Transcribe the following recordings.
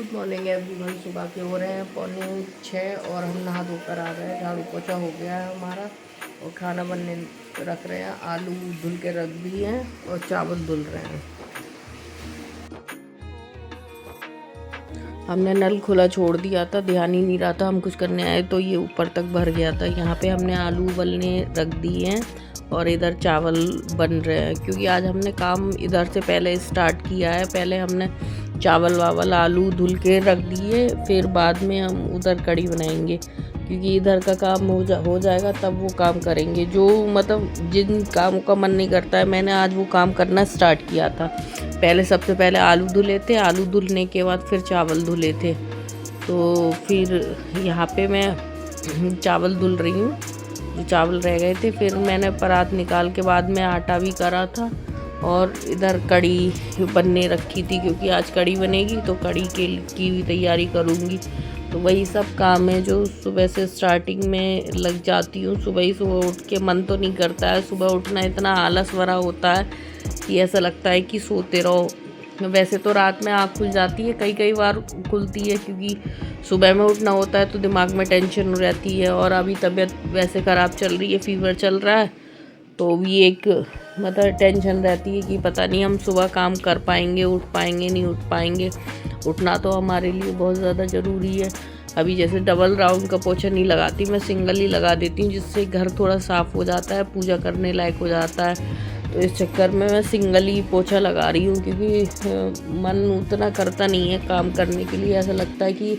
Good morning everyone. सुबह के हो रहे हैं 5:45 और हम नहा धोकर आ गए। झाड़ू पोछा हो गया है हमारा और खाना बनने रख रहे हैं। आलू धुल के रख दिए हैं और चावल धुल रहे हैं। हमने नल खुला छोड़ दिया था, ध्यान ही नहीं रहा था। हम कुछ करने आए तो ये ऊपर तक भर गया था। यहाँ पे हमने आलू उबलने रख दिए हैं और इधर चावल बन रहे हैं, क्योंकि आज हमने काम इधर से पहले स्टार्ट किया है। पहले हमने चावल वावल आलू धुल के रख दिए, फिर बाद में हम उधर कढ़ी बनाएंगे, क्योंकि इधर का काम हो जाएगा तब वो काम करेंगे। जो मतलब जिन कामों का मन नहीं करता है, मैंने आज वो काम करना स्टार्ट किया था। पहले सबसे पहले आलू धुले थे, आलू धुलने के बाद फिर चावल धुले थे। तो फिर यहाँ पे मैं चावल धुल रही हूँ, जो चावल रह गए थे। फिर मैंने परात निकाल के बाद में आटा भी करा था और इधर कढ़ी बनने रखी थी, क्योंकि आज कढ़ी बनेगी तो कढ़ी की भी तैयारी करूँगी। तो वही सब काम है जो सुबह से स्टार्टिंग में लग जाती हूँ। सुबह उठ के मन तो नहीं करता है, सुबह उठना इतना आलस भरा होता है कि ऐसा लगता है कि सोते रहो। वैसे तो रात में आँख खुल जाती है, कई बार खुलती है, क्योंकि सुबह में उठना होता है तो दिमाग में टेंशन हो रहती है। और अभी तबीयत वैसे ख़राब चल रही है, फीवर चल रहा है, तो भी एक मतलब टेंशन रहती है कि पता नहीं हम सुबह काम कर पाएंगे, उठ पाएंगे नहीं उठ पाएंगे। उठना तो हमारे लिए बहुत ज़्यादा ज़रूरी है। अभी जैसे डबल राउंड का पोछा नहीं लगाती, मैं सिंगल ही लगा देती हूँ, जिससे घर थोड़ा साफ़ हो जाता है, पूजा करने लायक हो जाता है। तो इस चक्कर में मैं सिंगल ही पोछा लगा रही हूँ, क्योंकि मन उतना करता नहीं है काम करने के लिए। ऐसा लगता है कि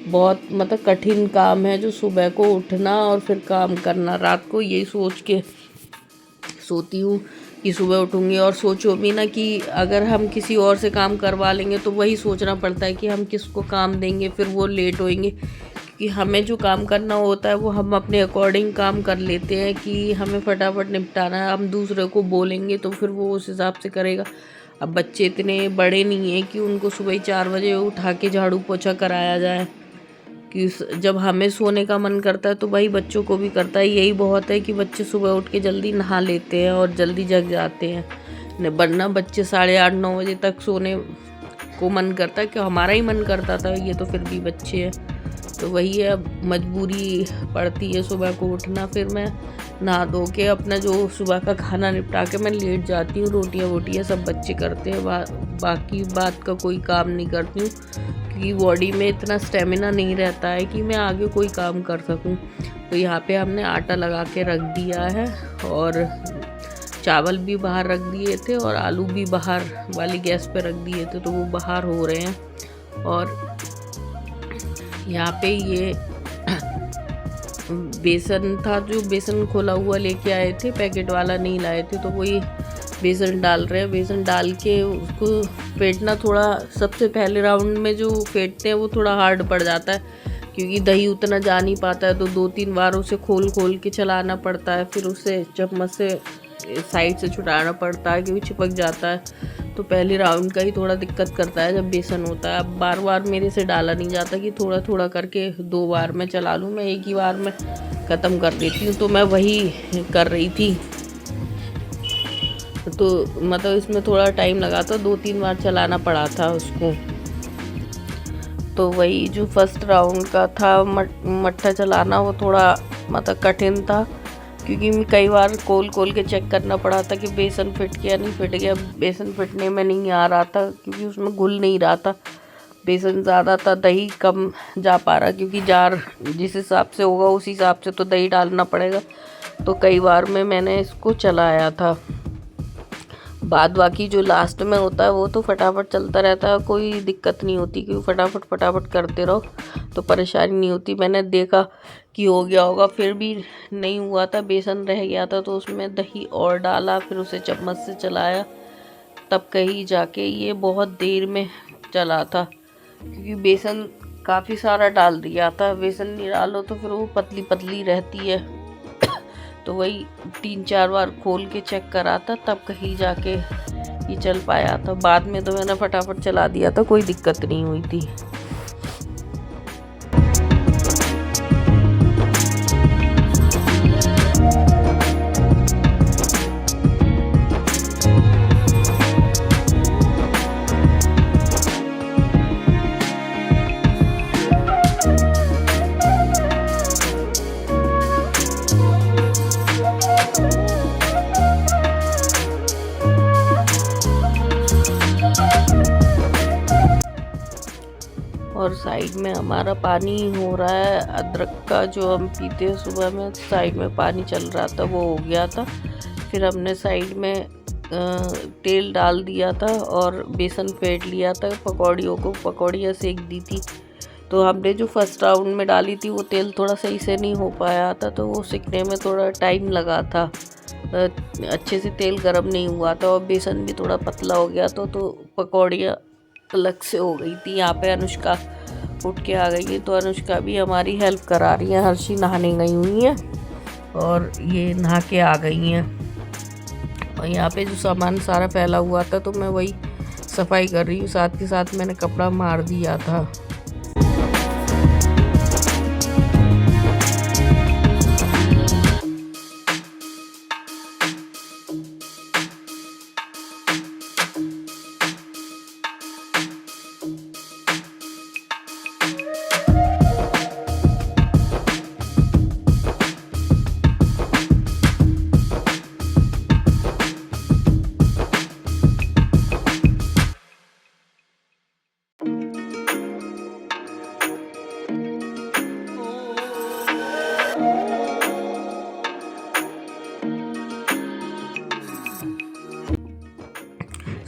बहुत मतलब कठिन काम है जो सुबह को उठना और फिर काम करना। रात को यही सोच के सोती हूँ कि सुबह उठूँगी, और सोचो भी ना कि अगर हम किसी और से काम करवा लेंगे तो वही सोचना पड़ता है कि हम किसको काम देंगे, फिर वो लेट होएंगे। कि हमें जो काम करना होता है वो हम अपने अकॉर्डिंग काम कर लेते हैं कि हमें फटाफट निपटाना है। हम दूसरे को बोलेंगे तो फिर वो उस हिसाब से करेगा। अब बच्चे इतने बड़े नहीं हैं कि उनको सुबह 4 बजे उठा के झाड़ू पोछा कराया जाए, कि जब हमें सोने का मन करता है तो वही बच्चों को भी करता है। यही बहुत है कि बच्चे सुबह उठ के जल्दी नहा लेते हैं और जल्दी जग जाते हैं, वरना बच्चे 8:30-9 बजे तक सोने को मन करता है। कि हमारा ही मन करता था, ये तो फिर भी बच्चे हैं। तो वही है, मजबूरी पड़ती है सुबह को उठना। फिर मैं नहा धो के अपना जो सुबह का खाना निपटा के मैं लेट जाती हूँ। रोटियाँ वोटियाँ सब बच्चे करते हैं, बाकी बात का कोई काम नहीं करती हूँ, क्योंकि बॉडी में इतना स्टेमिना नहीं रहता है कि मैं आगे कोई काम कर सकूँ। तो यहाँ पे हमने आटा लगा के रख दिया है और चावल भी बाहर रख दिए थे और आलू भी बाहर वाली गैस पे रख दिए थे, तो वो बाहर हो रहे हैं। और यहाँ पे ये बेसन था, जो बेसन खोला हुआ लेके आए थे, पैकेट वाला नहीं लाए थे, तो वही बेसन डाल रहे हैं। बेसन डाल के उसको फेंटना थोड़ा, सबसे पहले राउंड में जो फेंटते हैं वो थोड़ा हार्ड पड़ जाता है, क्योंकि दही उतना जा नहीं पाता है। तो 2-3 बार उसे खोल के चलाना पड़ता है, फिर उसे चम्मच से साइड से छुटाना पड़ता है, क्योंकि चिपक जाता है। तो पहले राउंड का ही थोड़ा दिक्कत करता है जब बेसन होता है। अब बार मेरे से डाला नहीं जाता कि थोड़ा थोड़ा करके 2 बार मैं चला लूँ, मैं एक ही बार में ख़त्म कर देती हूँ। तो मैं वही कर रही थी, तो मतलब इसमें थोड़ा टाइम लगा था, 2-3 बार चलाना पड़ा था उसको। तो वही जो फर्स्ट राउंड का था मट्ठा चलाना, वो थोड़ा मतलब कठिन था, क्योंकि मैं कई बार खोल के चेक करना पड़ा था कि बेसन फिट गया नहीं फिट गया। बेसन फिटने में नहीं आ रहा था, क्योंकि उसमें घुल नहीं रहा था। बेसन ज़्यादा था, दही कम जा पा रहा, क्योंकि जार जिस हिसाब से होगा उस हिसाब से तो दही डालना पड़ेगा। तो कई बार में मैंने इसको चलाया था। बाकी जो लास्ट में होता है वो तो फटाफट चलता रहता है, कोई दिक्कत नहीं होती, क्योंकि फटाफट करते रहो तो परेशानी नहीं होती। मैंने देखा कि हो गया होगा, फिर भी नहीं हुआ था, बेसन रह गया था, तो उसमें दही और डाला, फिर उसे चम्मच से चलाया, तब कहीं जाके ये बहुत देर में चला था, क्योंकि बेसन काफ़ी सारा डाल दिया था। बेसन नहीं डालो तो फिर वो पतली पतली रहती है। तो वही 3-4 बार खोल के चेक करा था, तब कहीं जाके ये चल पाया था। बाद में तो मैंने फटाफट चला दिया था, कोई दिक्कत नहीं हुई थी। और साइड में हमारा पानी हो रहा है अदरक का, जो हम पीते हैं सुबह में। साइड में पानी चल रहा था, वो हो गया था। फिर हमने साइड में तेल डाल दिया था और बेसन फेंट लिया था पकौड़ियों को, पकौड़ियाँ सेक दी थी। तो हमने जो फर्स्ट राउंड में डाली थी वो तेल थोड़ा सही से नहीं हो पाया था, तो वो सिकने में थोड़ा टाइम लगा था। अच्छे से तेल गरम नहीं हुआ था और बेसन भी थोड़ा पतला हो गया था, तो पकौड़ियाँ अलग से हो गई थी। यहाँ पे अनुष्का उठ के आ गई है, तो अनुष्का भी हमारी हेल्प करा रही है। हर्षी नहाने गई हुई है और ये नहा के आ गई हैं। और यहाँ पे जो सामान सारा फैला हुआ था, तो मैं वही सफाई कर रही हूँ। साथ के साथ मैंने कपड़ा मार दिया था।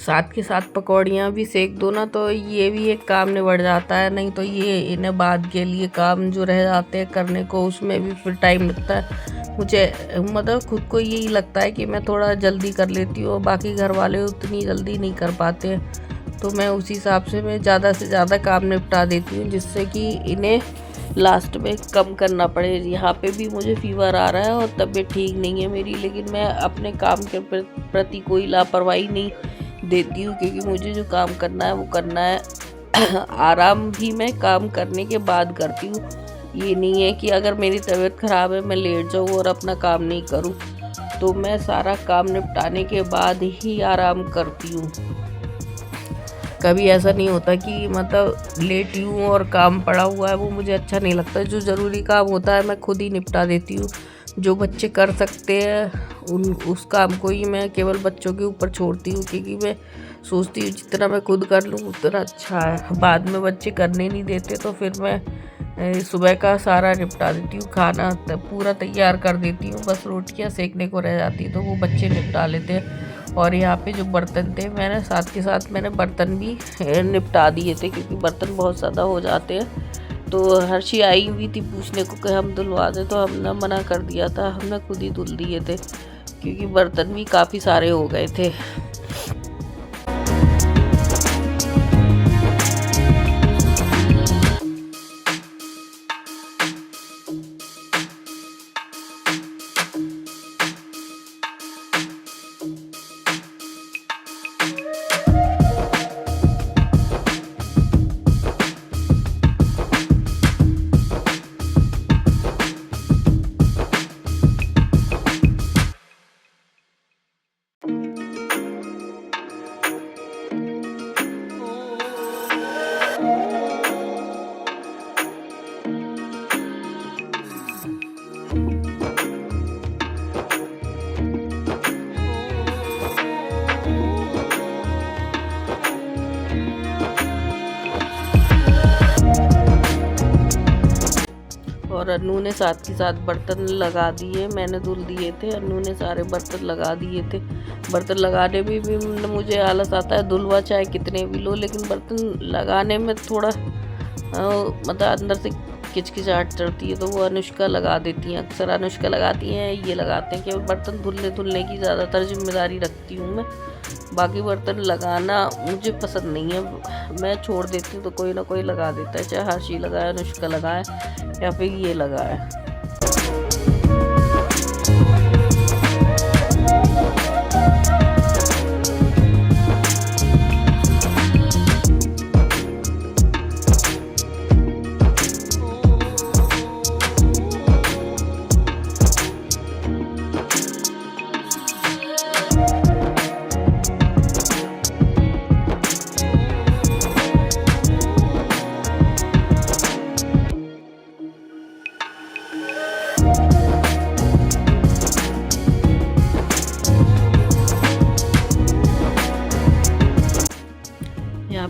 साथ के साथ पकौड़ियाँ भी सेक दो ना, तो ये भी एक काम निबट जाता है। नहीं तो ये इन्हें बाद के लिए काम जो रह जाते हैं करने को, उसमें भी फिर टाइम लगता है। मुझे मतलब खुद को यही लगता है कि मैं थोड़ा जल्दी कर लेती हूँ, बाकी घर वाले उतनी जल्दी नहीं कर पाते हैं। तो मैं उसी हिसाब से मैं ज़्यादा से ज़्यादा काम निपटा देती हूँ, जिससे कि इन्हें लास्ट में कम करना पड़े। यहाँ पे भी मुझे फीवर आ रहा है और तबीयत ठीक नहीं है मेरी, लेकिन मैं अपने काम के प्रति कोई लापरवाही नहीं देती हूँ, क्योंकि मुझे जो काम करना है वो करना है। आराम भी मैं काम करने के बाद करती हूँ। ये नहीं है कि अगर मेरी तबीयत ख़राब है मैं लेट जाऊँ और अपना काम नहीं करूँ। तो मैं सारा काम निपटाने के बाद ही आराम करती हूँ। कभी ऐसा नहीं होता कि मतलब लेटी हूँ और काम पड़ा हुआ है, वो मुझे अच्छा नहीं लगता। जो ज़रूरी काम होता है मैं खुद ही निपटा देती हूँ। जो बच्चे कर सकते हैं उस काम को ही मैं केवल बच्चों के ऊपर छोड़ती हूँ, क्योंकि मैं सोचती हूँ जितना मैं खुद कर लूँ उतना अच्छा है। बाद में बच्चे करने नहीं देते, तो फिर मैं सुबह का सारा निपटा देती हूँ। खाना पूरा तैयार कर देती हूँ, बस रोटियाँ सेकने को रह जाती है, तो वो बच्चे निपटा लेते हैं। और यहाँ पे जो बर्तन थे, मैंने साथ के साथ मैंने बर्तन भी निपटा दिए थे, क्योंकि बर्तन बहुत ज़्यादा हो जाते हैं। तो हर्षी आई हुई थी पूछने को कि हम धुलवा दें, तो हमने मना कर दिया था। हमने खुद ही धुल दिए थे, क्योंकि बर्तन भी काफ़ी सारे हो गए थे। और अन्नू ने साथ के साथ बर्तन लगा दिए। मैंने धुल दिए थे, अन्नू ने सारे बर्तन लगा दिए थे। बर्तन लगाने में भी मुझे आलस आता है, धुलवा चाहे कितने भी लो, लेकिन बर्तन लगाने में थोड़ा मतलब अंदर से किचकिचाहट चढ़ती है। तो वो अनुष्का लगा देती हैं, अक्सर अनुष्का लगाती हैं, ये लगाते हैं। केवल बर्तन धुलने की ज़्यादातर जिम्मेदारी रखती हूँ मैं। बाकी बर्तन लगाना मुझे पसंद नहीं है, मैं छोड़ देती हूँ, तो कोई ना कोई लगा देता है, चाहे हर्षी लगाए, अनुष्का लगाए या फिर ये लगाए।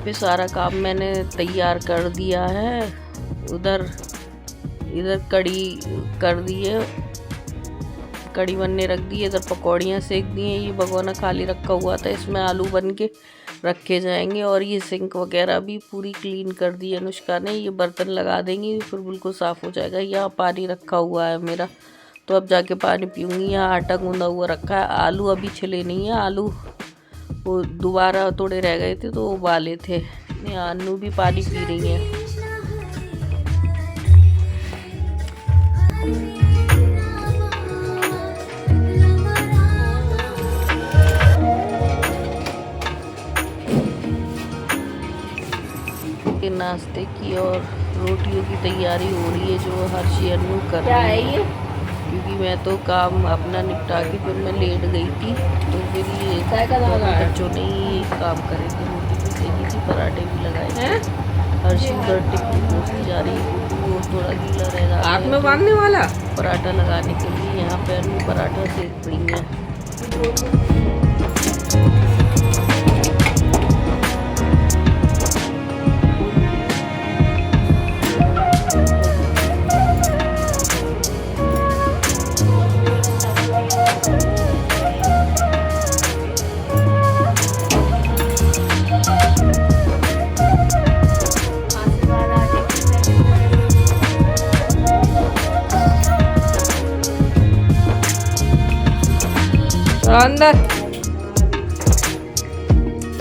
पे सारा काम मैंने तैयार कर दिया है। इधर कड़ी कर दी है, कड़ी बनने रख दी है। इधर पकौड़ियाँ सेक दी हैं। ये भगोना खाली रखा हुआ था, इसमें आलू बन के रखे जाएंगे। और ये सिंक वगैरह भी पूरी क्लीन कर दी है अनुष्का ने। ये बर्तन लगा देंगी फिर बिल्कुल साफ़ हो जाएगा। यहाँ पानी रखा हुआ है मेरा, तो अब जाके पानी पीऊँगी। यहाँ आटा गूंदा हुआ रखा है। आलू अभी छिले नहीं है, आलू वो दोबारा थोड़े रह गए थे तो उबाले थे। यहाँ अन्नू भी पानी पी रही है। के नाश्ते की और रोटियों की तैयारी हो रही है, जो हर्षी अन्नू कर रही है। क्योंकि मैं तो काम अपना निपटा के फिर मैं लेट गई थी, तो फिर ये बच्चों ने ही काम करे थे। रोटी भी सेकी थी, पराठे भी लगाए थे। हर्षी उधर टिफिन पहुँचती जा रही है, वो थोड़ा गीला रह रहा है हाथ में बांधने वाला पराठा लगाने के लिए। यहाँ पे अन्नू पराठा सेक रही है। अंदर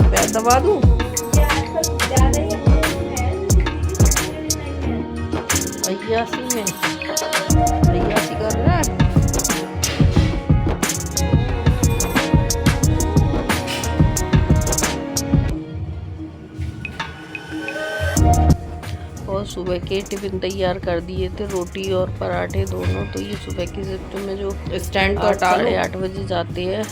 पैर दबा दूं। अय्यासी में अय्यासी कर रहा है। और सुबह के टिफिन तैयार कर दिए थे, रोटी और पराठे दोनों। तो ये सुबह की शिफ्ट में जो स्टैंड पर 8:30 बजे जाते हैं,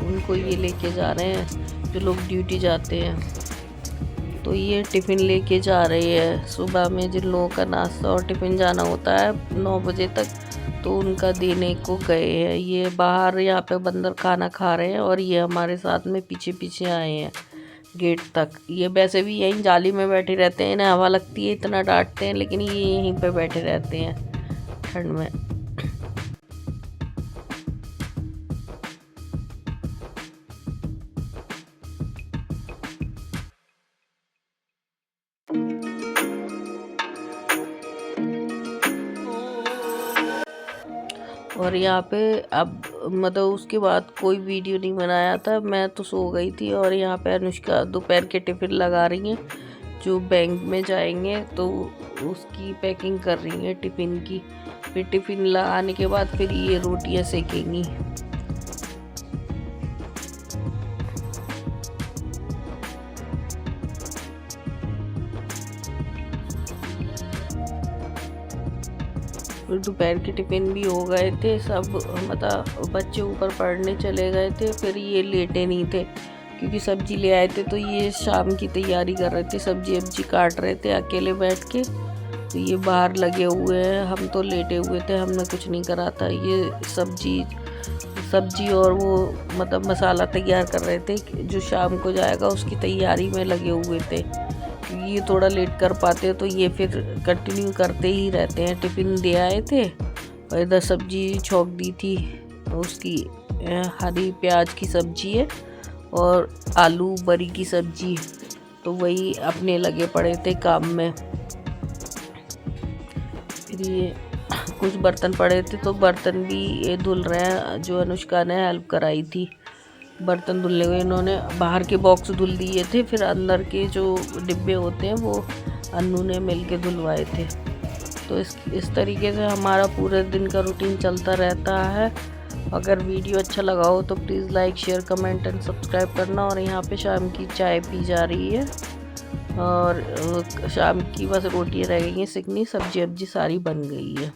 उनको ये लेके जा रहे हैं, जो लोग ड्यूटी जाते हैं। तो ये टिफ़िन लेके जा रही है। सुबह में जिन लोगों का नाश्ता और टिफ़िन जाना होता है 9 बजे तक, तो उनका देने को गए हैं। ये बाहर यहाँ पे बंदर खाना खा रहे हैं और ये हमारे साथ में पीछे पीछे आए हैं गेट तक। ये वैसे भी यहीं जाली में बैठे रहते हैं, इन्हें हवा लगती है, इतना डांटते हैं, लेकिन ये यहीं पे बैठे रहते हैं ठंड में। और यहाँ पे अब मतलब उसके बाद कोई वीडियो नहीं बनाया था, मैं तो सो गई थी। और यहाँ पे अनुष्का दोपहर के टिफ़िन लगा रही हैं, जो बैंक में जाएंगे तो उसकी पैकिंग कर रही हैं टिफ़िन की। फिर टिफ़िन लगाने के बाद फिर ये रोटियाँ सेकेंगी। फिर दोपहर के टिफ़िन भी हो गए थे सब, मतलब बच्चे ऊपर पढ़ने चले गए थे। फिर ये लेटे नहीं थे क्योंकि सब्जी ले आए थे, तो ये शाम की तैयारी कर रहे थे, सब्जी काट रहे थे अकेले बैठ के। तो ये बाहर लगे हुए हैं, हम तो लेटे हुए थे, हमने कुछ नहीं करा था। ये सब्जी और वो मतलब मसाला तैयार कर रहे थे, जो शाम को जाएगा उसकी तैयारी में लगे हुए थे। ये थोड़ा लेट कर पाते तो ये फिर कंटिन्यू करते ही रहते हैं। टिफ़िन दे आए थे और इधर सब्जी छौंक दी थी, उसकी हरी प्याज की सब्जी है और आलू बरी की सब्जी। तो वही अपने लगे पड़े थे काम में। फिर ये कुछ बर्तन पड़े थे, तो बर्तन भी ये धुल रहे हैं, जो अनुष्का ने हेल्प कराई थी बर्तन धुलने हुए। इन्होंने बाहर के बॉक्स धुल दिए थे, फिर अंदर के जो डिब्बे होते हैं वो अन्नू ने मिलके धुलवाए थे। तो इस तरीके से हमारा पूरे दिन का रूटीन चलता रहता है। अगर वीडियो अच्छा लगा हो तो please like, share, comment and subscribe करना। और यहाँ पे शाम की चाय पी जा रही है और शाम की बस रोटियाँ रह गई हैं सिकनी, सब्जी सारी बन गई है।